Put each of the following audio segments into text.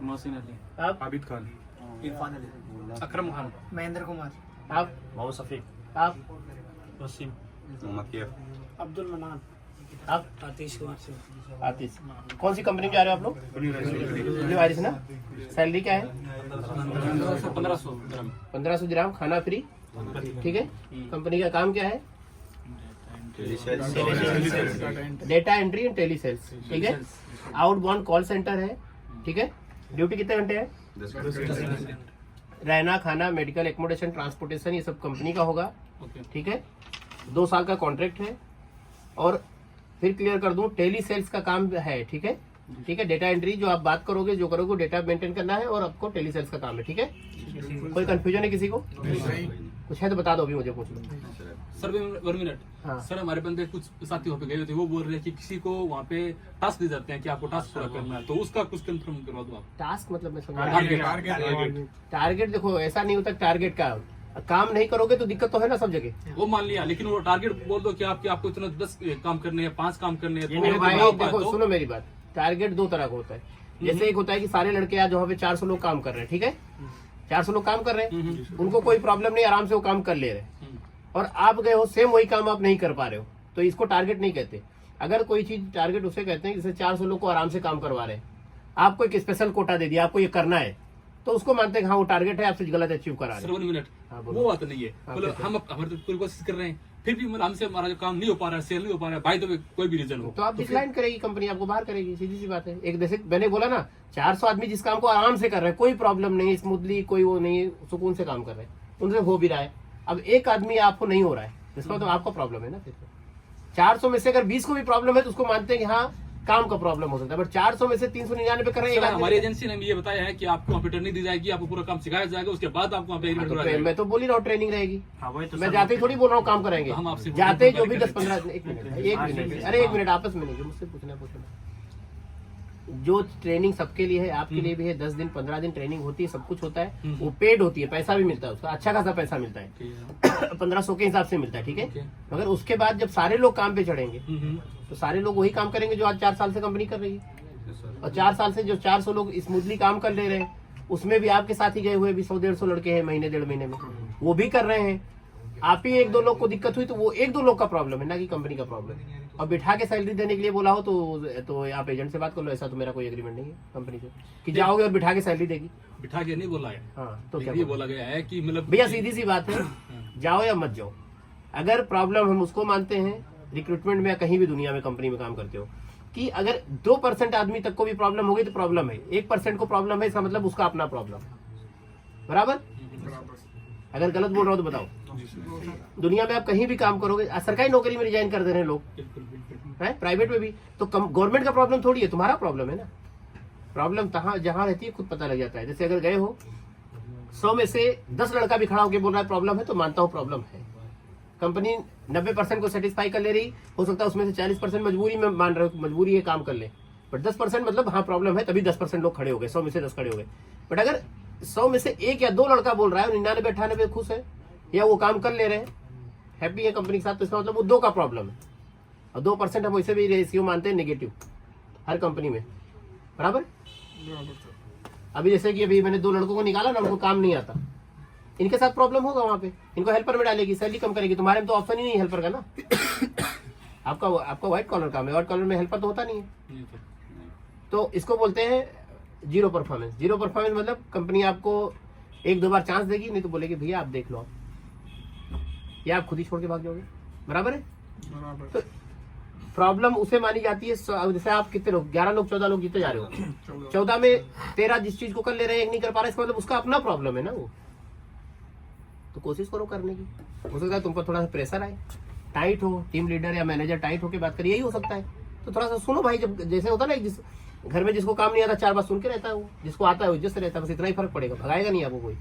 मोहसिन अली, आप? आबिद खान, इरफान अली, अकरम खान, महेंद्र कुमार, आप? मोहम्मद शफीक, आप? वसीम, अब्दुल मनान, आप? आतिश कुमार सिंह। आतिश। कौन सी कंपनी में जा रहे हो आप लोग? ब्लू आइरिस ना। सैलरी क्या है? 1500 दिरहम, खाना फ्री, ठीक है। कंपनी का काम क्या है? Data entry and telesales, ठीक है। आउटबाउंड कॉल सेंटर है, ठीक है। ड्यूटी कितने घंटे है? 10 रहना, खाना, मेडिकल, एकोमोडेशन, ट्रांसपोर्टेशन, ये सब कंपनी का होगा, ठीक है। 2 साल का कॉन्ट्रैक्ट है। और फिर क्लियर कर दूं, टेली सेल्स का काम है, ठीक है। ठीक है, डेटा एंट्री जो आप बात करोगे, जो करोगे, डेटा मेंटेन करना है और आपको टेली सेल्स का काम है, ठीक है। कोई कंफ्यूजन है किसी को? कुछ है तो बता दो, अभी मुझे पूछ लो। सर 1 मिनट। हाँ। सर हमारे बंदे कुछ साथी वहाँ पे गए थे, वो बोल रहे हैं कि किसी को वहाँ पे टास्क दे जाते हैं कि आपको टास्क पूरा करना है, तो उसका कुछ कंफर्म करवा दो आप। टास्क मतलब मैं समझ टारगेट टारगेट देखो, ऐसा नहीं होता टारगेट का काम नहीं करोगे तो दिक्कत तो है ना सब जगह। वो मान लिया, लेकिन वो टारगेट बोल दो कि आपको इतना 10 काम करने हैं, 5 काम करने हैं, नहीं भाई तो देखो, सुनो मेरी बात। टारगेट 2 तरह का होता है। जैसे एक होता है कि सारे लड़के आज वहाँ पे 400 लोग काम कर रहे हैं, ठीक है। 400 लोग काम कर रहे हैं, उनको कोई प्रॉब्लम नहीं, आराम से वो काम कर ले रहे हैं। और आप गए हो, सेम वही काम आप नहीं कर पा रहे हो, तो इसको टारगेट नहीं कहते। अगर कोई चीज टारगेट उसे कहते हैं, जैसे 400 लोग को आराम से काम करवा रहे हैं, आपको एक स्पेशल कोटा दे दिया, आपको ये करना है, तो उसको मानते हैं हाँ वो टारगेट है, आपसे गलत अचीव करा रहे सर 1 मिनट, हाँ, बोलो। वो बात नहीं है। हाँ, मतलब ठीक है। हम हमारे पूरी कोशिश कर रहे हैं, फिर भी मतलब हमसे हमारा जो काम नहीं हो पा रहा है, सेल नहीं हो पा रहा है, भाई तो कोई भी रीजन हो, तो आप डिक्लाइन करेगी कंपनी, आपको बाहर करेगी, सीधी सी बात है। एक जैसे मैंने बोला ना, 400 आदमी जिस काम को आराम से कर रहे हैं, कोई प्रॉब्लम नहीं, स्मूथली, कोई वो नहीं, सुकून से काम कर रहे हैं, उनसे हो भी रहा है। अब एक आदमी आपको नहीं हो रहा है, इसका तो आपका प्रॉब्लम है ना। फिर 400 में से अगर 20 को भी प्रॉब्लम है तो उसको मानते हैं कि हाँ काम का प्रॉब्लम हो सकता है, बट 400 में से 399 कर रहे हैं। हमारी एजेंसी ने ये बताया है कि आपको वहाँ पे ट्रेनिंग दी जाएगी, आपको पूरा काम सिखाया जाएगा, उसके बाद आपको वहाँ पे एग्रीमेंट हो जाएगा। मैं तो बोल ही रहा हूँ ट्रेनिंग रहेगी। हाँ, वही तो मैं सर, जाते ही थोड़ी बोल रहा हूँ काम कराएंगे, हम आपसे जाते ही जो भी 10-15 एक मिनट अरे 1 मिनट आपस में नहीं, जो मुझसे पूछना जो ट्रेनिंग सबके लिए है, आपके लिए भी है। 10 दिन 15 दिन ट्रेनिंग होती है, सब कुछ होता है, वो पेड होती है, पैसा भी मिलता है उसका, अच्छा खासा पैसा मिलता है, 1500 के हिसाब से मिलता है, ठीक है। मगर उसके बाद जब सारे लोग काम पे चढ़ेंगे तो सारे लोग वही काम करेंगे जो आज 4 साल से कंपनी कर रही है। और 4 साल से जो 400 लोग स्मूथली काम कर ले रहे हैं, उसमें भी आपके साथ ही गए हुए भी 100-150 लड़के हैं, महीने 1.5 महीने में वो भी कर रहे हैं। आप ही 1-2 लोग को दिक्कत हुई तो वो 1-2 लोग का प्रॉब्लम है, ना कि कंपनी का प्रॉब्लम। और बिठा के सैलरी देने के लिए बोला हो तो आप एजेंट से बात कर लो। ऐसा तो मेरा कोई एग्रीमेंट नहीं है कंपनी से कि जाओगे और बिठा के सैलरी देगी। बिठा के नहीं बोला है, हाँ तो क्या ये बोला गया है कि मतलब भैया सीधी सी बात है, जाओ या मत जाओ। अगर प्रॉब्लम हम उसको मानते हैं रिक्रूटमेंट में या कहीं भी दुनिया में कंपनी में काम करते हो कि अगर 2% आदमी तक को भी प्रॉब्लम हो गई तो प्रॉब्लम है, 1% को प्रॉब्लम है, इसका मतलब उसका अपना प्रॉब्लम, बराबर। अगर गलत बोल रहा हो तो बताओ। दुनिया में आप कहीं भी काम करोगे, सरकारी नौकरी में रिजाइन कर दे रहे हैं लोग, है प्राइवेट में भी, तो गवर्नमेंट का प्रॉब्लम थोड़ी है, तुम्हारा प्रॉब्लम है ना। प्रॉब्लम जहां रहती है खुद पता लग जाता है। जैसे अगर गए हो 100 में से 10 लड़का भी खड़ा होकर बोल रहा है प्रॉब्लम है, तो मानता हूँ प्रॉब्लम है। कंपनी 90% को सेटिस्फाई कर ले रही, हो सकता है उसमें से 40% मजबूरी में मान रहे हो, मजबूरी है काम कर ले, बट 10% मतलब हाँ प्रॉब्लम है, तभी 10% लोग खड़े हो गए, 100 में से 10 खड़े हो गए। बट अगर 100 में से 1 या 2 लड़का बोल रहा है, 99-98 खुश है या वो काम कर ले रहे हैं, हैप्पी है कंपनी के साथ, तो इसका मतलब वो 2 का प्रॉब्लम है। और 2% हम वैसे भी रेशियो मानते हैं नेगेटिव हर कंपनी में, बराबर। अभी जैसे कि अभी मैंने 2 लड़कों को निकाला ना, उनको काम नहीं आता, इनके साथ प्रॉब्लम होगा वहां पे, इनको हेल्पर में डालेगी, सैलरी कम करेगी। तुम्हारे में तो ऑप्शन ही नहीं है हेल्पर का ना। आपका व्हाइट कॉलर काम है, व्हाइट कॉलर में हेल्पर तो होता नहीं है। तो इसको बोलते हैं जीरो परफॉर्मेंस। जीरो परफॉर्मेंस मतलब कंपनी आपको 1-2 बार चांस देगी, नहीं तो बोलेगी भैया आप देख लो आप, या आप खुद ही छोड़ के भाग जाओगे, बराबर है। तो प्रॉब्लम उसे मानी जाती है, जैसे आप कितने लोग 11 लोग 14 लोग जीते जा रहे हो, 14 में 13 जिस चीज को कर ले रहे हैं, 1 नहीं कर पा रहे, इसका मतलब उसका अपना प्रॉब्लम है ना वो। तो कोशिश करो करने की। हो सकता है तुमको थोड़ा सा प्रेशर आए, टाइट हो, टीम लीडर या मैनेजर टाइट होकर बात करिए, यही हो सकता है। तो थोड़ा सा सुनो भाई, जब जैसे होता है ना, जिस घर में जिसको काम नहीं आता 4 बार सुन के रहता है, वो जिसको आता है वो इज्जत से रहता है, बस इतना ही फर्क पड़ेगा, भगाएगा नहीं आपको कोई।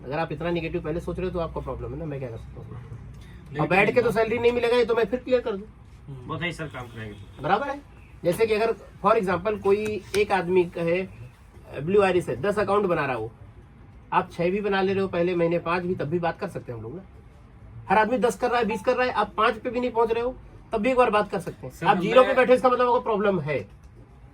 अगर आप इतना निगेटिव पहले सोच रहे हो तो आपका प्रॉब्लम है ना, मैं क्या कर सकता हूँ। और बैठ के तो सैलरी नहीं मिलेगा, ये तो मैं फिर क्लियर कर दूं, बहुत ही सर काम करेंगे, बराबर है। जैसे कि अगर फॉर एग्जांपल कोई एक आदमी कहे ब्लू आइरिस है, 10 अकाउंट बना रहा हो, आप 6 भी बना ले रहे हो पहले महीने, 5 भी, तब भी बात कर सकते हैं हम लोग ना। हर आदमी 10 कर रहा है, 20 कर रहा है, आप 5 पे भी नहीं पहुंच रहे हो, तब भी एक बार बात कर सकते हैं। आप 0 पे बैठे, इसका मतलब आपको प्रॉब्लम है।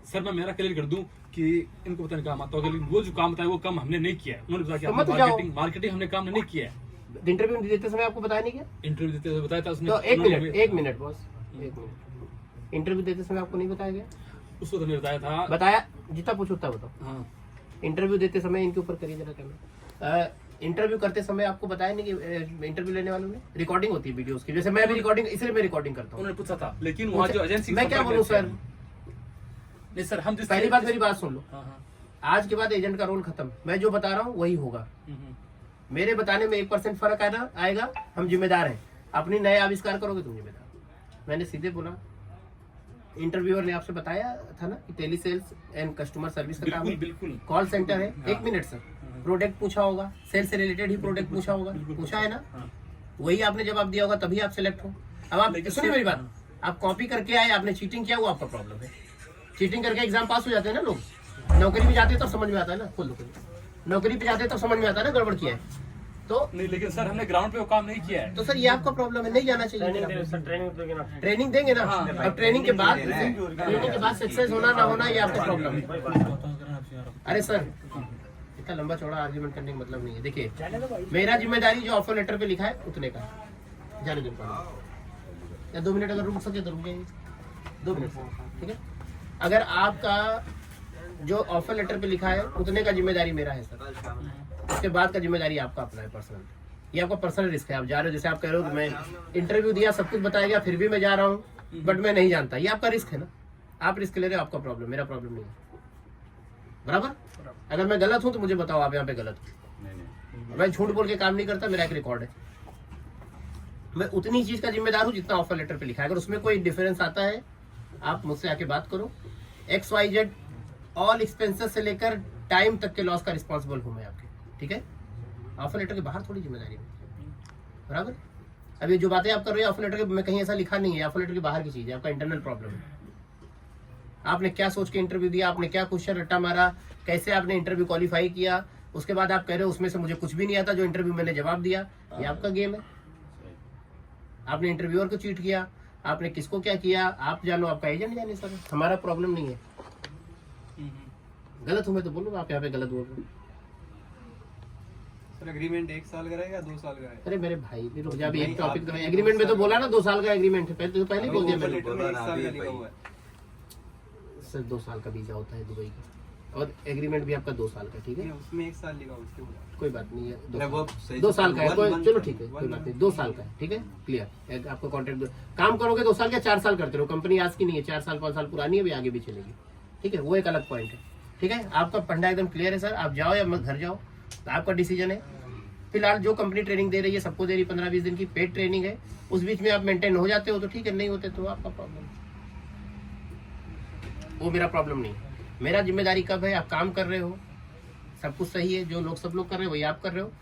सर मैं मेरा क्लियर कर दूं कि इनको पता नहीं काम आता होगा, लेकिन वो जो काम बताया वो काम हमने नहीं किया है। उन्होंने बताया कि तो मत हमने जाओ। मार्केटिंग हमने काम नहीं किया है। इंटरव्यू देते समय आपको बताया नहीं क्या? इंटरव्यू देते हुए बताया था उसने। तो एक उन्होंने मिनट हमें- एक मिनट बॉस, एक मिनट। इंटरव्यू देते समय आपको नहीं बताया गया? उसको तो हमने बताया था। बताया, जितना पूछो उतना बताओ। हाँ इंटरव्यू देते समय इनके ऊपर करिए जरा कैमरा। इंटरव्यू करते समय आपको बताया नहीं कि इंटरव्यू लेने वालों ने रिकॉर्डिंग होती है वीडियोस की, जैसे मैं भी रिकॉर्डिंग, इसलिए मैं रिकॉर्डिंग करता हूँ। उन्होंने पूछा था, लेकिन वहाँ जो एजेंसी मैं क्या बोलूँ सर? नहीं सर, हम जिस पहली बात मेरी बात सुन लो, हाँ हाँ आज के बाद एजेंट का रोल खत्म। मैं जो बता रहा हूँ वही होगा। मेरे बताने में 1% फर्क आएगा, हम जिम्मेदार हैं। अपनी नए आविष्कार करोगे तुम जिम्मेदार। मैंने सीधे बोला, इंटरव्यूअर ने आपसे बताया था ना कि telesales and customer service का काम है, बिल्कुल कॉल सेंटर है। एक मिनट सर, प्रोडक्ट पूछा होगा, सेल से रिलेटेड ही प्रोडक्ट पूछा होगा, पूछा है ना? वही आपने जवाब दिया होगा, तभी आप सेलेक्ट हो। अब आप सुनिए मेरी बात, आप कॉपी करके आए, आपने चीटिंग किया, वो आपका प्रॉब्लम है। चीटिंग करके एग्जाम पास हो जाते हैं ना लोग। नौकरी पे जाते हैं तो समझ में आता है ना, खुद नौकरी पे जाते हैं तो समझ में आता है ना गड़बड़ किया है तो। नहीं, लेकिन सर हमने ग्राउंड पे वो काम नहीं किया है। तो सर ये आपका प्रॉब्लम है, नहीं जाना चाहिए। ट्रेनिंग देंगे ना, अब ट्रेनिंग के बाद सक्सेस होना ना होना ये आपका प्रॉब्लम है। अरे सर इतना लंबा चौड़ा आर्ग्यूमेंट करने का मतलब नहीं है। देखिए मेरा जिम्मेदारी जो ऑफर लेटर पे लिखा है उतने का जाने दो। या 2 मिनट अगर रुक सके तो रुक जाइए, 2 मिनट, ठीक है? अगर आपका जो ऑफर लेटर पे लिखा है उतने का जिम्मेदारी मेरा है सर, उसके बाद का जिम्मेदारी आपका अपना है पर्सनल। ये आपका पर्सनल रिस्क है। आप जा रहे हो, जैसे आप कह रहे हो कि मैं इंटरव्यू दिया, सब कुछ बताया गया, फिर भी मैं जा रहा हूँ बट मैं नहीं जानता, ये आपका रिस्क है ना। आप रिस्क ले रहे हो, आपका प्रॉब्लम, मेरा प्रॉब्लम नहीं है। बराबर? अगर मैं गलत हूँ तो मुझे बताओ आप यहाँ पे गलत हो। मैं झूठ बोल के काम नहीं करता, मेरा एक रिकॉर्ड है। मैं उतनी चीज का जिम्मेदार हूँ जितना ऑफर लेटर पे लिखा है। अगर उसमें कोई डिफरेंस आता है आप मुझसे आके बात करो। XYZ ऑल एक्सपेंसेस से लेकर टाइम तक के लॉस का रिस्पॉन्सिबल हूँ मैं आपके, ठीक है? ऑफर लेटर के बाहर थोड़ी जिम्मेदारी है, बराबर? अब ये जो बातें आप कर रहे हो ऑफर लेटर के में कहीं ऐसा लिखा नहीं है, ऑफर लेटर के बाहर की चीज है, आपका इंटरनल प्रॉब्लम है। आपने क्या सोच के इंटरव्यू दिया, आपने क्या क्वेश्चन रट्टा मारा, कैसे आपने इंटरव्यू क्वालिफाई किया, उसके बाद आप कह रहे हो उसमें से मुझे कुछ भी नहीं आता जो इंटरव्यू मैंने जवाब दिया। ये आपका गेम है। आपने इंटरव्यूअर को चीट किया, आपने किसको क्या किया, आप जानो, आपका एजेंट जाने। सर हमारा प्रॉब्लम नहीं है। गलत हूं मैं तो बोलूंगा, आप यहाँ पे गलत बोल रहे हो। सर एग्रीमेंट 1 साल का रहेगा 2 साल का रहेगा? अरे मेरे भाई भी रुक जा, अभी एक टॉपिक तो एग्रीमेंट में तो बोला ना 2 साल का एग्रीमेंट है, पहले ही बोल दिया मैंने। लेटर में 1 साल का लिखा हुआ है। सर 2 साल का वीजा होता है दुबई का, और एग्रीमेंट भी आपका 2 साल का, ठीक है? नहीं, उसमें 1 साल लिखा हुआ है, उसके बाद। कोई बात नहीं है, अरे वो सही 2 साल का है, कोई one चलो month ठीक है, का, कोई one बात नहीं, month। 2 साल का है, ठीक है, क्लियर। आपका कॉन्ट्रैक्ट काम करोगे 2 साल का, 4 साल करते रहो। कंपनी आज की नहीं है, 4 साल 5 साल पुरानी है, अभी आगे भी चलेगी, ठीक है? वो एक अलग पॉइंट है, ठीक है? आपका फंडा एकदम क्लियर है सर। आप जाओ या मत घर जाओ, आपका डिसीजन है। फिलहाल जो कंपनी ट्रेनिंग दे रही है सबको दे रही, 15-20 दिन की पेड ट्रेनिंग है। उस बीच में आप मेंटेन हो जाते हो तो ठीक है, नहीं होते तो आपका प्रॉब्लम, वो मेरा प्रॉब्लम नहीं है। मेरा जिम्मेदारी कब है, आप काम कर रहे हो, सब कुछ सही है, जो लोग सब लोग कर रहे हो वही आप कर रहे हो।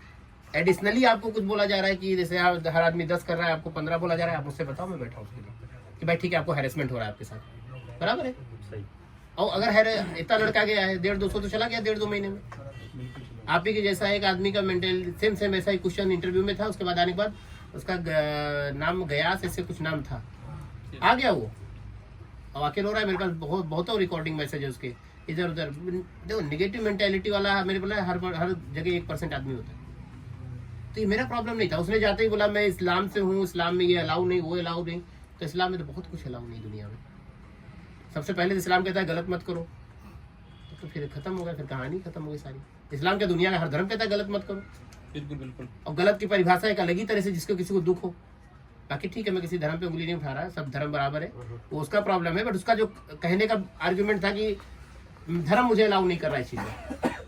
एडिशनली आपको कुछ बोला जा रहा है कि जैसे आप हर आदमी 10 कर रहा है, आपको 15 बोला जा रहा है, आप मुझसे बताओ, मैं बैठा हूँ उसके लिए कि भाई ठीक है आपको हैरेसमेंट हो रहा है आपके साथ, बराबर है? सही। और अगर इतना लड़का गया है 150-200 तो चला गया 1.5-2 महीने में। आप ही के जैसा एक आदमी का मेंटल सेम ऐसा ही क्वेश्चन इंटरव्यू में था, उसके बाद आने के बाद उसका नाम गयास ऐसे कुछ नाम था, आ गया वो, और आके रो रहा है। मेरे पास बहुत रिकॉर्डिंग मैसेज है उसके, इधर उधर। देखो निगेटिव मेंटेलिटी वाला मेरे बोला हर जगह 1% आदमी होता है, तो ये मेरा प्रॉब्लम नहीं था। उसने जाते ही बोला मैं इस्लाम से हूँ, इस्लाम में ये अलाउ नहीं, वो अलाउ नहीं। तो इस्लाम में तो बहुत कुछ अलाउ नहीं दुनिया में। सबसे पहले तो इस्लाम कहता है गलत मत करो, तो फिर खत्म हो गया, फिर कहानी खत्म हो गई सारी। इस्लाम के दुनिया का हर धर्म कहता है गलत मत करो, बिल्कुल बिल्कुल। और गलत की परिभाषा एक अलग ही तरह से, जिसको किसी को दुख हो। बाकी ठीक है, मैं किसी धर्म पे उंगली नहीं उठा रहा, सब धर्म बराबर है, वो उसका प्रॉब्लम है। बट उसका जो कहने का आर्ग्यूमेंट था कि धर्म मुझे अलाउ नहीं कर रहा है चीजें,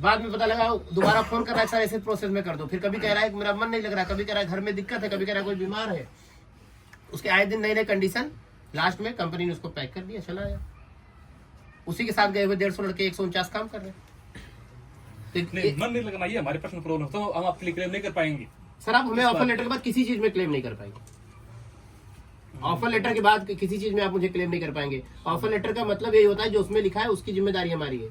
बाद में पता लगा दोबारा फोन कर रहा है सर ऐसे प्रोसेस में कर दो। फिर कभी कह रहा है कि मेरा मन नहीं लग रहा, कभी कह रहा है घर में दिक्कत है, कभी कह रहा है कोई बीमार है। उसके आए दिन नए नए कंडीशन, लास्ट में कंपनी ने उसको पैक कर दिया, चला आया। उसी के साथ गए हुए 150 लड़के 149 काम कर रहे हैं। नहीं, मन नहीं लगना ये हमारे पर्सनल प्रॉब्लम, तो हम आपके लिए क्लेम नहीं कर पाएंगे। सर आप हमें ऑफर लेटर के बाद किसी चीज में क्लेम नहीं कर पाएंगे। ऑफर लेटर के बाद किसी चीज में आप मुझे क्लेम नहीं कर पाएंगे। ऑफर लेटर का मतलब यही होता है जो उसमें लिखा है उसकी जिम्मेदारी हमारी है।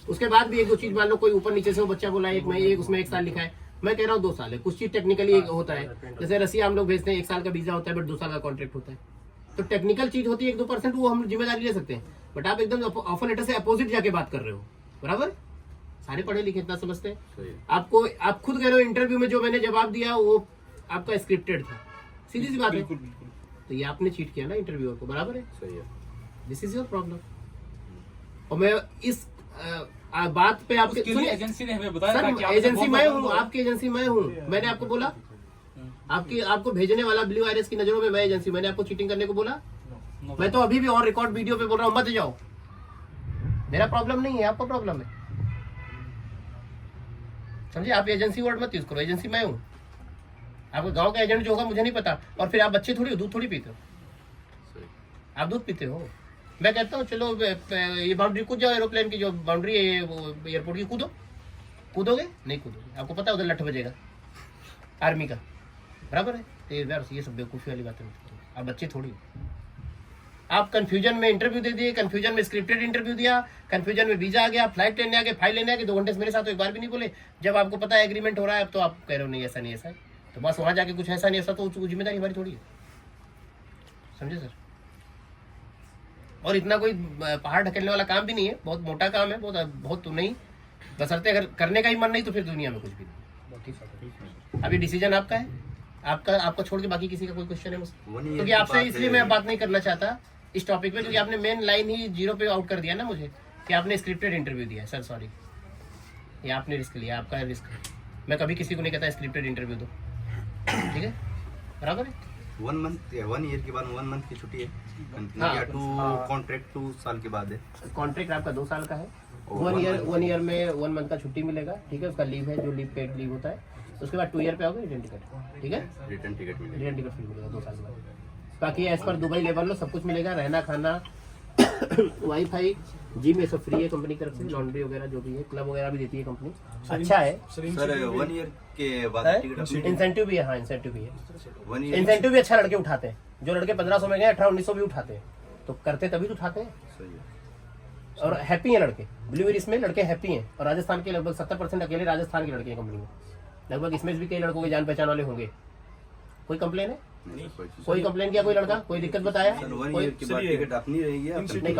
उसके बाद भी एक दो चीज, मान लो कोई ऊपर नीचे से वो बच्चा बोला है उसमें 1 साल लिखा है, मैं कह रहा हूँ 2 साल है। कुछ चीज टेक्निकली होता है, जैसे रसिया हम लोग भेजते हैं 1 साल का वीजा होता है बट 2 साल का कॉन्ट्रैक्ट होता है, तो टेक्निकल चीज होती है 1-2% वो हम जिम्मेदारी ले सकते हैं। बट आप एकदम ऑफर लेटर से अपोजिट जाके बात कर रहे हो, बराबर। सारे पढ़े लिखे इतना समझते हैं। आपको आप खुद कह रहे हो इंटरव्यू में जो मैंने जवाब दिया वो आपका स्क्रिप्टेड था, सीधी सी बात है। बिल्कुल बिल्कुल। तो ये आपने चीट किया ना इंटरव्यूअर को, बराबर है। सही है। This is your problem. और मैं इस बात पे आपके उसके लिए एजेंसी ने हमें बताया था कि सर, आपसे एजेंसी बहुत मैं बात हूँ, हुआ। आपकी एजेंसी मैं हूँ। मैंने आपको बोला आपको भेजने वाला ब्लू आइरिस की नजरों में मैं एजेंसी, मैंने आपको चीटिंग करने को बोला? मैं तो अभी भी ऑन रिकॉर्ड वीडियो पे बोल रहा हूँ मत जाओ। मेरा प्रॉब्लम नहीं है, आपका प्रॉब्लम है, समझे। आप एजेंसी वर्ड मत यूज करो, एजेंसी मैं हूँ। आपको गांव का एजेंट जो होगा मुझे नहीं पता। और फिर आप बच्चे थोड़ी हो, दूध थोड़ी पीते हो, आप दूध पीते हो। मैं कहता हूँ चलो ये बाउंड्री कूद जाओ, एरोप्लेन की जो बाउंड्री है वो एयरपोर्ट की, कूदो। कूदोगे? नहीं कूदोगे, आपको पता है उधर लठ बजेगा आर्मी का, बराबर है। तो ये सब बेवकूफ़ी वाली बातें मत करो, आप बच्चे थोड़ी हो। आप कंफ्यूजन में इंटरव्यू दे दिए, कंफ्यूजन में स्क्रिप्टेड इंटरव्यू दिया, कंफ्यूजन में वीजा आ गया, फ्लाइट लेने आ गए, फाइल लेने आ गए, 2 घंटे से मेरे साथ तो एक बार भी नहीं बोले। जब आपको पता है एग्रीमेंट हो रहा है, अब तो आप कह रहे हो नहीं ऐसा नहीं ऐसा है। तो बस वहां जाके कुछ ऐसा नहीं ऐसा, तो जिम्मेदारी हमारी थोड़ी है, समझे सर। और इतना कोई पहाड़ ढकेलने वाला काम भी नहीं है, बहुत मोटा काम है, बहुत तो नहीं। बशर्ते अगर करने का ही मन नहीं तो फिर दुनिया में कुछ भी नहीं। अभी डिसीजन आपका है, आपका छोड़ के बाकी किसी का कोई क्वेश्चन है मुझसे? क्योंकि आपसे इसलिए मैं बात नहीं करना चाहता इस टॉपिक पे, क्योंकि आपने मेन लाइन ही 0 पे आउट कर दिया ना मुझे, कि आपने स्क्रिप्टेड इंटरव्यू दिया है। सर सॉरी, ये आपने रिस्क लिया, आपका रिस्क है। मैं कभी किसी को नहीं कहता स्क्रिप्टेड इंटरव्यू दो, ठीक है, बराबर है। 1 ईयर के बाद 1 मंथ की छुट्टी है। हाँ। या 2 कॉन्ट्रैक्ट 2 साल के बाद है। कॉन्ट्रैक्ट आपका 2 साल का है। 1 ईयर में 1 मंथ का छुट्टी मिलेगा, ठीक है। उसका लीव है, जो लीव पेड लीव होता है। उसके बाद 2 ईयर पे आओगे रिटर्न टिकट, ठीक है। रिटर्न टिकट मिलेगा। रिटर्न टिकट फ्री मिलेगा 2 साल के बाद। बाकी as per Dubai level low सब कुछ मिलेगा, रहना खाना वाईफाई जिम ये सब फ्री है कंपनी की तरफ से। लॉन्ड्री वगैरह जो भी है, क्लब वगैरह भी देती है कंपनी, अच्छा है। सर 1 ईयर के बाद टिकट अपनी इंसेंटिव भी है, हाँ इंसेंटिव भी है। 1 ईयर इंसेंटिव भी अच्छा लड़के उठाते हैं, जो लड़के 1500 में गए 1800-1900 भी उठाते हैं, तो करते तभी तो उठाते हैं। सही है। और हैप्पी हैं लड़के, ब्लू इरिस में लड़के हैप्पी हैं। और राजस्थान के लगभग 70% अकेले राजस्थान के लड़के हैं कंपनी में। लगभग इसमें भी कई लड़कों के जान पहचान वाले होंगे। कोई कंप्लेन है? नहीं सर, कोई चीज़ कोई कंप्लेन किया कोई लड़का? कोई दिक्कत बताया? सर 1 कोई ईयर के बाद टिकट अपनी रहेगी या नहीं,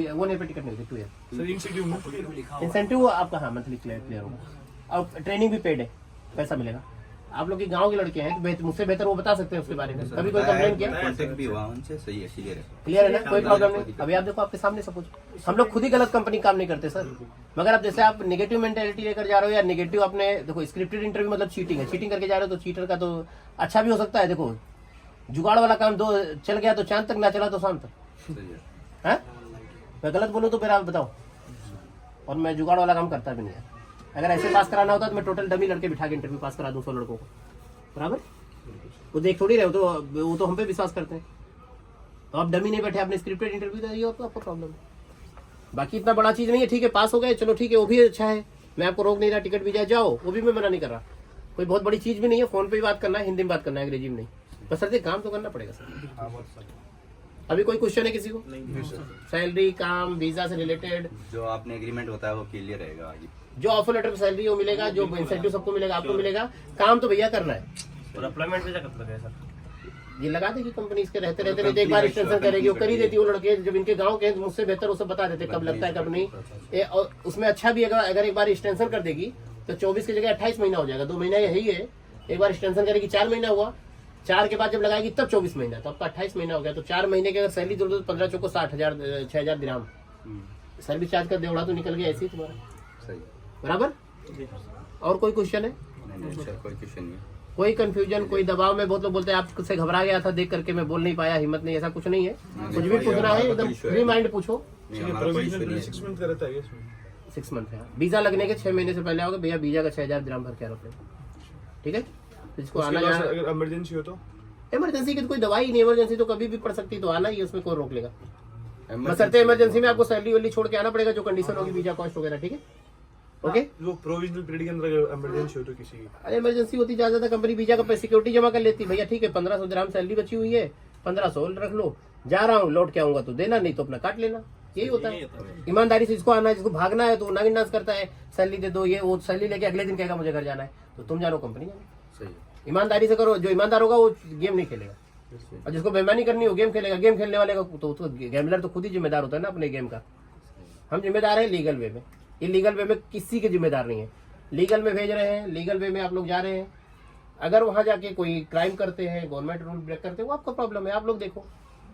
1 ईयर पे टिकट मिलती, 2 ईयर सर इंसेंटिव इंसेंटिव आपका, हाँ मंथली क्लियर होगा। और ट्रेनिंग भी पेड है, पैसा मिलेगा। आप लोग के गांव के लड़के हैं तो मुझसे बेहतर वो बता सकते हैं उसके बारे में। कभी कोई कंप्लेन किया? कॉन्ट्रैक्ट भी हुआ उनसे, सही है, क्लियर है। क्लियर है ना, कोई प्रॉब्लम नहीं। अभी आप देखो आपके सामने सब कुछ। हम लोग खुद ही गलत कंपनी काम नहीं करते सर, मगर अब जैसे आप नेगेटिव मेंटेलिटी लेकर जा रहे हो या नेगेटिव आपने देखो स्क्रिप्टेड इंटरव्यू मतलब चीटिंग है, चीटिंग करके जा रहे हो तो चीटर का तो अच्छा भी हो सकता है। देखो जुगाड़ वाला काम दो चल गया तो चांद तक, ना चला तो शाम तक, सही है। है? मैं गलत बोलूँ तो फिर आप बताओ। और मैं जुगाड़ वाला काम करता भी नहीं है। अगर ऐसे पास कराना होता तो मैं टोटल डमी लड़के बिठा के इंटरव्यू पास करा दूं 100 लड़कों को, बराबर। वो देख थोड़ी रहे हो, तो वो तो हम पे विश्वास करते हैं। तो आप डमी नहीं बैठे, आपने स्क्रिप्टेड इंटरव्यू दे दिया तो आपका प्रॉब्लम है। बाकी इतना बड़ा चीज नहीं है, ठीक है पास हो गए चलो ठीक है, वो भी अच्छा है। मैं आपको रोक नहीं रहा, टिकट वीजा जाओ, वो भी मैं मना नहीं कर रहा। कोई बहुत बड़ी चीज भी नहीं है, फोन पे ही बात करना है, हिंदी में बात करना है, अंग्रेजी में नहीं। बस सर काम तो करना पड़ेगा सर। अभी कोई क्वेश्चन है किसी को? सैलरी, काम, वीजा से रिलेटेड जो आपने एग्रीमेंट होता है वो क्लियर रहेगा आगे। जो ऑफर लेटर पे सैलरी वो मिलेगा, जो इंसेंटिव सबको मिलेगा, आपको मिलेगा। काम तो भैया करना है। और एम्प्लॉयमेंट वीजा कब तक है सर? ये लगा देगी कंपनी, इसके रहते रहते नहीं तो एक बार एक्सटेंशन करेगी, वो कर ही देती है। वो लड़के जब इनके गांव के हैं तो मुझसे बेहतर वो सब बता देते कब लगता है कब नहीं। और उसमें अच्छा भी अगर एक बार एक्सटेंशन कर देगी तो 24 की जगह 28 महीना हो जाएगा। 2 महीना यही है, एक बार एक्सटेंशन करेगी 4 महीना हुआ, 4 के बाद जब लगाएगी तब 24 महीना, तो आपका 28 महीना हो गया। तो 4 महीने की अगर सैलरी दो तो 15 चौको 60,000 6,000 दिरहम सर्विस चार्ज का देवड़ा तो निकल गया ऐसे ही तुम्हारा, सही। बराबर। और कोई क्वेश्चन है? नहीं सर, कोई क्वेश्चन नहीं है। कोई कंफ्यूजन, कोई दबाव में? बहुत लोग बोलते हैं आपसे घबरा गया था देख करके, मैं बोल नहीं पाया, हिम्मत नहीं। ऐसा कुछ नहीं है, कुछ भी पूछना है एकदम फ्री माइंड पूछो। नहीं, हमारा कोई इशू नहीं है। 6 मंथ का रहता है इसमें। 6 मंथ है। वीजा लगने के 6 महीने से पहले आओगे भैया, वीजा का 6,000 दिरहम भर के आओ, ठीक है। जिसको आना जाना, अगर इमरजेंसी हो तो इमरजेंसी की तो कोई दवाई नहीं, इमरजेंसी तो कभी भी पड़ सकती, तो आना ही, उसमें कौन रोक लेगा। बशर्ते इमरजेंसी में आपको सैलरी वैली छोड़ के आना पड़ेगा, जो कंडीशन होगी वीजा कॉस्ट वगैरह, ठीक है ओके। वो प्रोविजनल पीरियड के अंदर इमरजेंसी हो तो किसी की अरे इमरजेंसी होती ज्यादा कंपनी वीजा का सिक्योरिटी जमा कर लेती, भैया ठीक है 1500 दिरहम सैलरी बची हुई है, 1500 रख लो, जा रहा हूँ लौट के आऊंगा तो देना, नहीं तो अपना काट लेना। यही होता है ईमानदारी से। जिसको आना है, जिसको भागना है तो वो नागिन डांस करता है, सैलरी दे दो, ये वो सैलरी लेके अगले दिन कहेगा मुझे घर जाना है, तो तुम जानो कंपनी जानो। सही है। ईमानदारी से करो, जो ईमानदार होगा वो गेम नहीं खेलेगा। और जिसको बेईमानी करनी हो गेम खेलेगा, गेम खेलने वाले का तो गैमलर तो खुद ही जिम्मेदार होता है ना अपने गेम का। हम जिम्मेदार हैं लीगल वे में, इलीगल वे में किसी के जिम्मेदार नहीं है। लीगल में भेज रहे हैं, लीगल वे में आप लोग जा रहे हैं। अगर वहां जाके कोई क्राइम करते हैं, गवर्नमेंट रूल ब्रेक करते हैं, वो आपका प्रॉब्लम है, आप लोग देखो,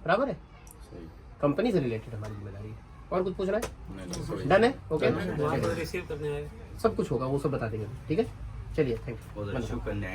बराबर है। सही कंपनी से रिलेटेड हमारी जिम्मेदारी है। और कुछ पूछना है? नहीं, सही। डन है, ओके, वहाँ पर रिसीव करने आए। सब कुछ होगा, वो सब बता देंगे, ठीक है। चलिए, थैंक उधर यू। इशू करने आएंगे।